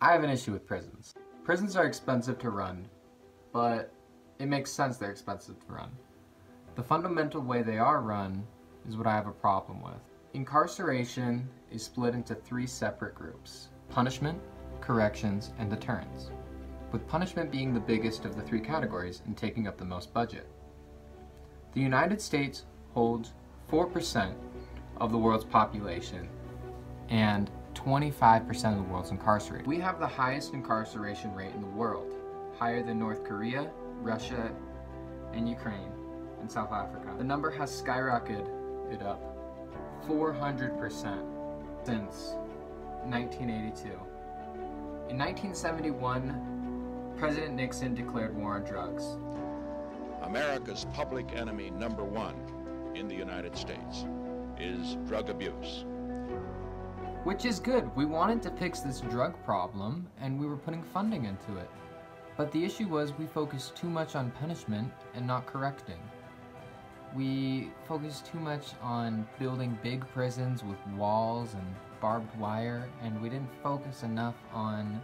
I have an issue with prisons. Prisons are expensive to run, but it makes sense they're expensive to run. The fundamental way they are run is what I have a problem with. Incarceration is split into three separate groups: punishment, corrections, and deterrence, with punishment being the biggest of the three categories and taking up the most budget. The United States holds 4% of the world's population and 25% of the world's incarcerated. We have the highest incarceration rate in the world, higher than North Korea, Russia, and Ukraine, and South Africa. The number has skyrocketed up 400% since 1982. In 1971, President Nixon declared war on drugs. America's public enemy number one in the United States is drug abuse. Which is good. We wanted to fix this drug problem, and we were putting funding into it. But the issue was we focused too much on punishment and not correcting. We focused too much on building big prisons with walls and barbed wire, and we didn't focus enough on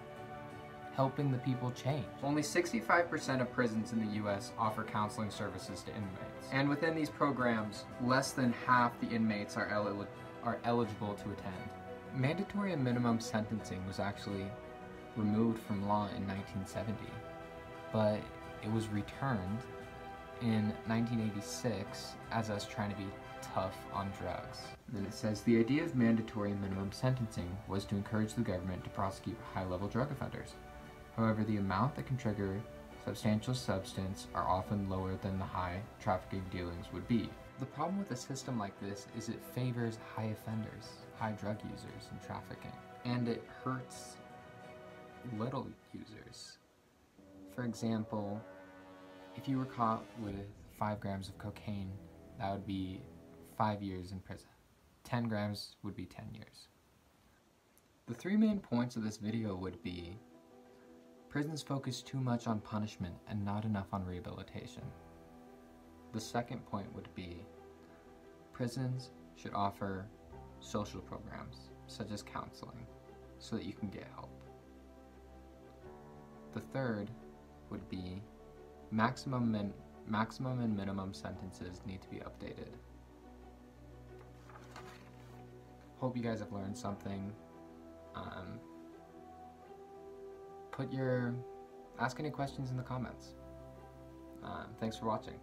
helping the people change. Only 65% of prisons in the US offer counseling services to inmates. And within these programs, less than half the inmates are eligible to attend. Mandatory and minimum sentencing was actually removed from law in 1970, but it was returned in 1986 as us trying to be tough on drugs. And then it says, the idea of mandatory and minimum sentencing was to encourage the government to prosecute high-level drug offenders. However, the amount that can trigger substantial substance are often lower than the high trafficking dealings would be. The problem with a system like this is it favors high offenders, high drug users and trafficking, and it hurts little users. For example, if you were caught with 5 grams of cocaine, that would be 5 years in prison. 10 grams would be 10 years. The 3 main points of this video would be: prisons focus too much on punishment and not enough on rehabilitation. The second point would be prisons should offer social programs such as counseling so that you can get help. The third would be maximum and minimum sentences need to be updated. Hope you guys have learned something. Ask any questions in the comments. Thanks for watching.